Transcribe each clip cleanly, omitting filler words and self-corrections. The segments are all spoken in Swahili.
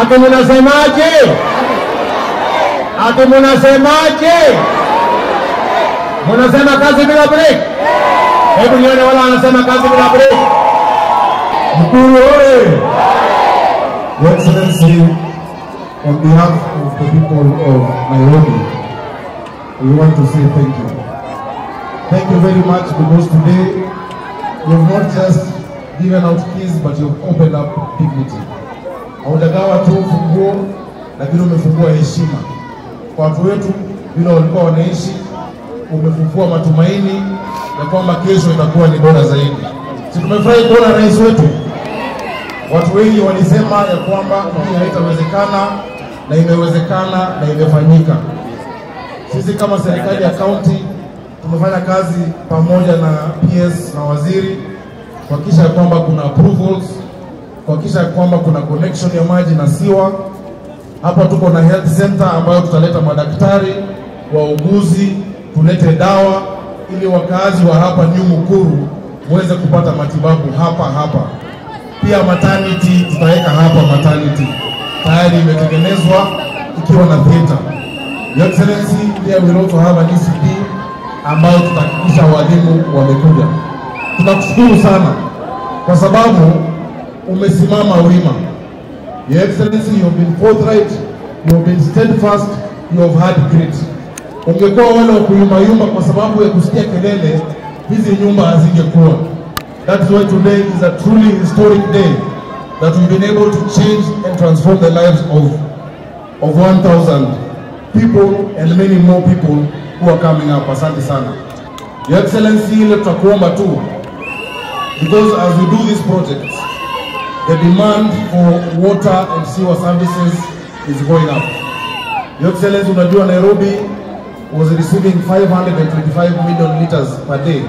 Ati munasemaje? Ati munasemaje? Munasema kazi bila break? Hebu nione wala wanasema kazi bila break. Mkuu oye! Your Excellency, on behalf of the people of Nairobi, we want to say thank you. Thank you very much because today you have not just given out keys but you have opened up dignity. Haujagawa tu funguo lakini umefungua heshima kwa watu wetu vile walikuwa wanaishi. Umefungua matumaini ya kwamba kesho itakuwa ni bora zaidi. Si tumefurahi kuona rais wetu. Watu wengi walisema ya kwamba hii haitawezekana na imewezekana na imefanyika. Sisi kama serikali ya county tumefanya kazi pamoja na PS na waziri kuhakikisha kwamba kuna approvals, kuhakikisha kwamba kuna connection ya maji na siwa. Hapa tuko na health center ambayo tutaleta madaktari, wauguzi, tulete dawa ili wakazi wa hapa New Mukuru muweze kupata matibabu hapa. Pia maternity tutaweka hapa, maternity tayari imetengenezwa ikiwa na theater. Your Excellency, here we also have an ECD ambayo tutahakikisha walimu wamekuja. Tunakushukuru sana kwa sababu umesimama wima. Your Excellency, you have been forthright, you have been steadfast, you have had grit. Ungekuwa wale wa kuyumbayumba kwa sababu ya kusikia kelele, hizi nyumba hazingekuwa. That's why today is a truly historic day that we've been able to change and transform the lives of 1,000 people and many more people who are coming up. Asante sana. Your Excellency, ile tutakuomba tu, because as we do these projects, the demand for water and sewer services is going up. Your Excellency, unajua Nairobi was receiving 525 million liters per day.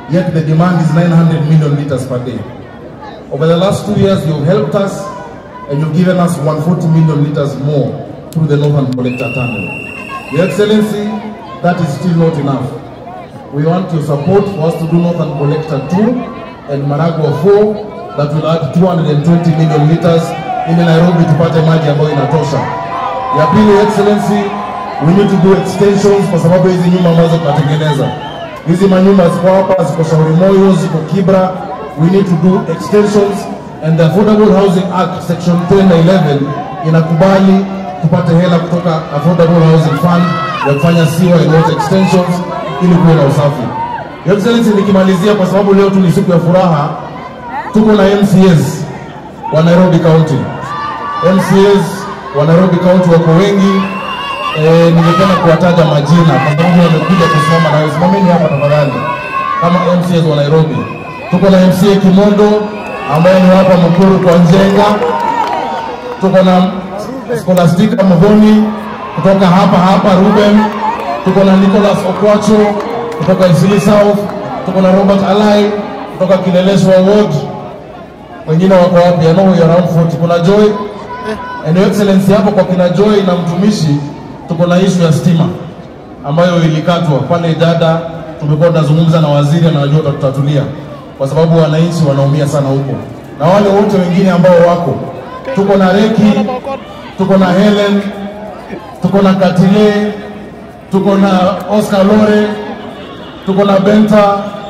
Yet the demand is 900 million liters per day. Over the last 2 years, you've helped us and you've given us 140 million liters more through the Northern Collector Tunnel. Your Excellency, that is still not enough. We want your support for us to do Northern Collector 2 and Maragua 4 that will add 220 million liters ili Nairobi tupate maji ambayo inatosha. Ya pili, Your Excellency, we need to do extensions kwa sababu hizi nyumba ambazo tunatengeneza. Hizi manyumba ziko hapa, ziko Shauri Moyo, ziko Kibra. We need to do extensions and the Affordable Housing Act section 10 na 11 inakubali tupate hela kutoka Affordable Housing Fund ya kufanya sewer and water extensions ili kuwe na usafi. Your Excellency, nikimalizia kwa sababu leo tu ni siku ya furaha, tuko na MCAs wa Nairobi County. MCAs wa Nairobi County wako wengi. Ningependa kuwataja majina kwa sababu wamekuja kusimama na wewe. Simameni hapa tafadhali kama MCAs wa Nairobi. Tuko na MCA Kimondo ambaye ni hapa Mukuru kwa Njenga. Tuko na Scholastica Mvoni kutoka hapa Ruben. Tuko na Nicholas Okwacho kutoka Isili South. Tuko na Robert Alai kutoka Kileleshwa Ward. Wengine wako wapi? I know we are around 40. Kuna Joy and Your Excellency, hapo kwa kina Joy na mtumishi tuko na issue ya stima ambayo ilikatwa pale dada. Tumekuwa tunazungumza na waziri, anajua tutatulia kwa sababu wananchi wanaumia sana huko, na wale wote wengine ambao wako. Tuko na Reki, tuko na Helen, tuko na Katile, tuko na Oscar Lore, tuko na Benta,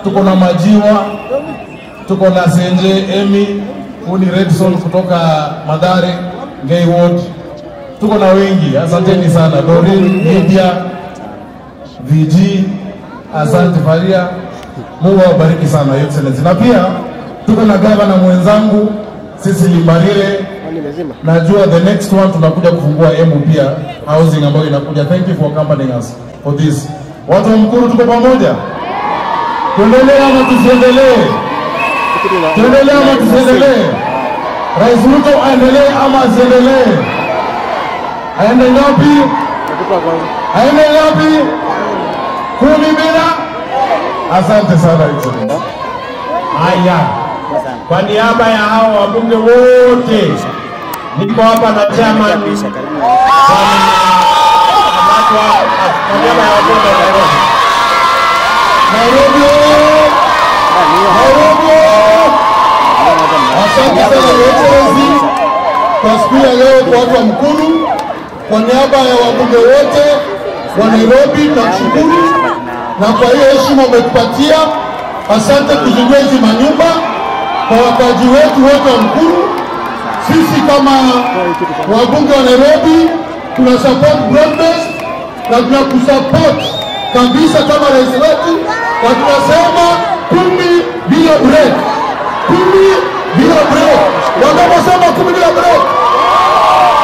tuko na Majiwa, tuko na Senje Emi, Uni Redson kutoka Madare Gay Ward. Tuko na wengi, asanteni sana. Doreen, Media, VG, asante Faria. Mungu awabariki sana Your Excellency. Na pia tuko na gavana mwenzangu Cecily Mbarire. Najua the next one tunakuja kufungua Embu pia housing ambayo inakuja. Thank you for accompanying us for this. Watu wa Mukuru tuko pamoja. Tuendelee ama tusiendelee? Tuendelee ama tusiendelee? Rais Ruto aendelee ama asiendelee? Aende ngapi? Aende ngapi? 10 bila? Asante sana Excellency. Haya, kwa niaba ya hao wabunge wote niko hapa na chairman kwa niaba ya wabunge wa Nairobi. Asante sana Excellency. kwa siku ya leo kwa watu wa Mkuru. Kwa niaba ya wabunge wote wa Nairobi tunashukuru, na kwa hiyo heshima umetupatia. Asante kuzindua hizi manyumba kwa wakazi wetu wote wa Mkuru. Sisi kama wabunge wa Nairobi tuna support broad-based na tunakusupport kabisa kama rais wetu, na tunasema 10 bila break, 10 bila break. Wanaposema 10 bila break,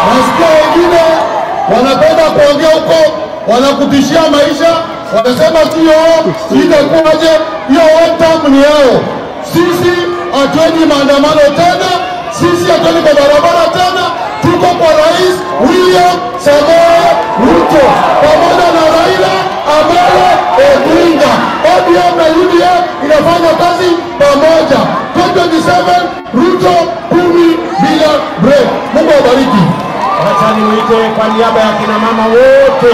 nasikia wengine wanapenda kuongea huko, wanakutishia maisha, wanasema sio itakuwaje, hiyo one ni yao. Sisi hatuendi maandamano tena, sisi hatuendi kwa barabara tena, tuko kwa Rais William Samoei Ruto pamoja na Raila Amolo Odinga. ODM na UDM inafanya kazi pamoja. 2027 Ruto 10 bila break. Mungu awabariki. Acha nimuite kwa niaba ya kina mama wote.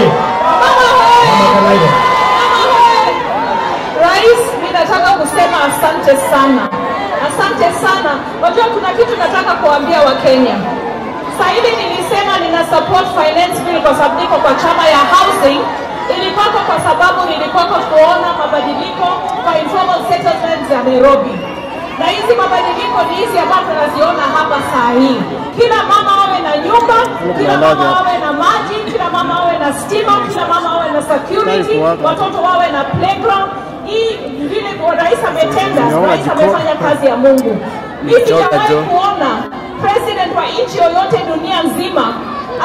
Rais, mimi nataka kusema asante sana. Asante sana. Unajua kuna kitu nataka kuambia Wakenya. Sasa hivi nilisema nina support finance bill kwa sababu niko kwa chama ya housing. Ilikuwa kwa sababu nilikuwa kuona mabadiliko kwa informal settlements ya Nairobi. Na hizi mabadiliko ni hizi ambazo tunaziona hapa saa hii. Kila mama awe na nyumba, kila mama awe na maji, kila mama awe na stima, kila mama awe na security, watoto wawe na playground. Hii vile rais ametenda, rais amefanya kazi ya Mungu. Mimi sijawahi kuona president wa nchi yoyote dunia nzima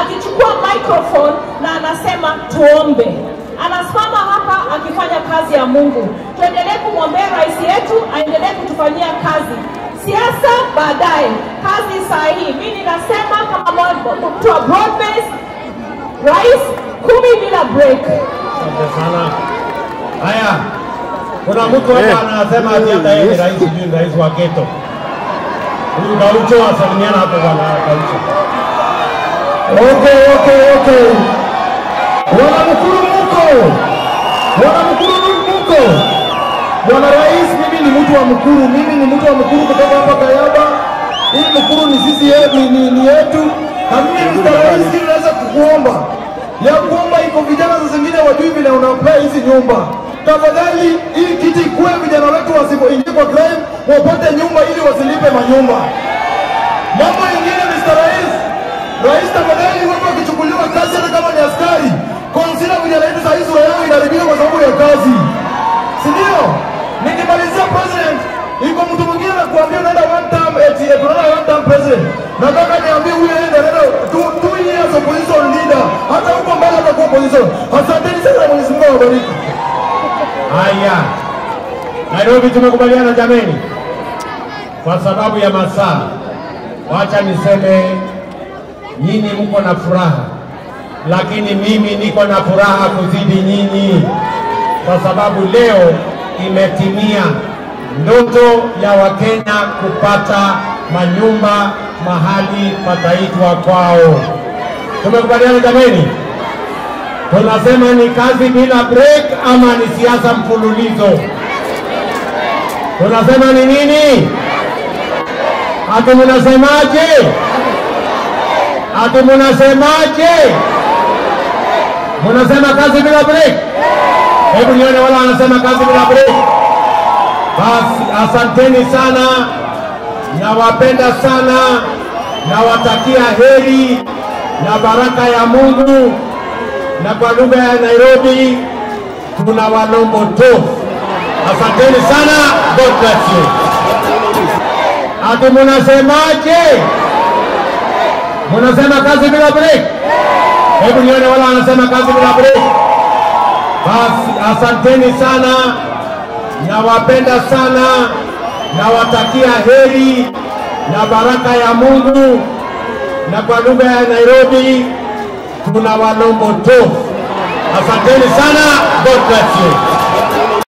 akichukua microphone na anasema tuombe. Anasimama hapa akifanya kazi ya Mungu. Tuendelee kumwombea rais yetu, aendelee kutufanyia kazi. Siasa baadaye, kazi saa hii. Mimi ninasema kama mtu wa broad base, rais 10 bila break. Asante sana. Haya, kuna mtu hapa anasema ati hata yeye ni rais, ni rais wa ghetto. Huyu Gaucho asalimiana hapo bwana Gaucho. Okay. Wana Mkuru muko. Bwana Rais, mimi ni mtu wa Mkuru, kutoka hapa Kayaba. Hii Mkuru ni sisi yetu, ni yetu. Na mimi Mr. Rais naweza kukuomba. Ya kuomba iko vijana zingine wajui vile una-apply hizi nyumba. Tafadhali hii kiti kuwe vijana wetu wasipoingia kwa crime, wapate nyumba ili wasilipe manyumba. Mambo mengine Mr. Rais tafadhali watu wakichukuliwa kazi hata kama ni askari, consider vijana wetu saa hizi yao inaharibika kwa sababu ya kazi. Si ndio? Nikimalizia president, iko mtu mwingine anakuambia unaenda one term president. Nataka niambie huyu anaenda 2 years opposition leader. Hata huko mbele atakuwa opposition. Asanteni sana, Mwenyezi Mungu awabariki. Haya, Nairobi tumekubaliana jameni, kwa sababu ya masaa, wacha niseme nyinyi mko na furaha, lakini mimi niko na furaha kuzidi nyinyi, kwa sababu leo imetimia ndoto ya Wakenya kupata manyumba mahali pataitwa kwao. Tumekubaliana jameni? Tunasema ni kazi bila break ama ni siasa mfululizo? Tunasema ni nini? Ati mnasemaje? Mnasema kazi bila break? Hebu nione wala wanasema kazi bila break. Basi asanteni sana, nawapenda sana, nawatakia heri na baraka ya Mungu, na kwa lugha ya Nairobi tuna walombo to. Asanteni sana, God bless you. Ati mnasemaje? Mnasema kazi bila break? Hebu nione wala wanasema kazi bila break. Basi asanteni sana, nawapenda sana, nawatakia heri na baraka ya Mungu, na kwa lugha ya Nairobi tuna walombo to. Asanteni sana, God bless you.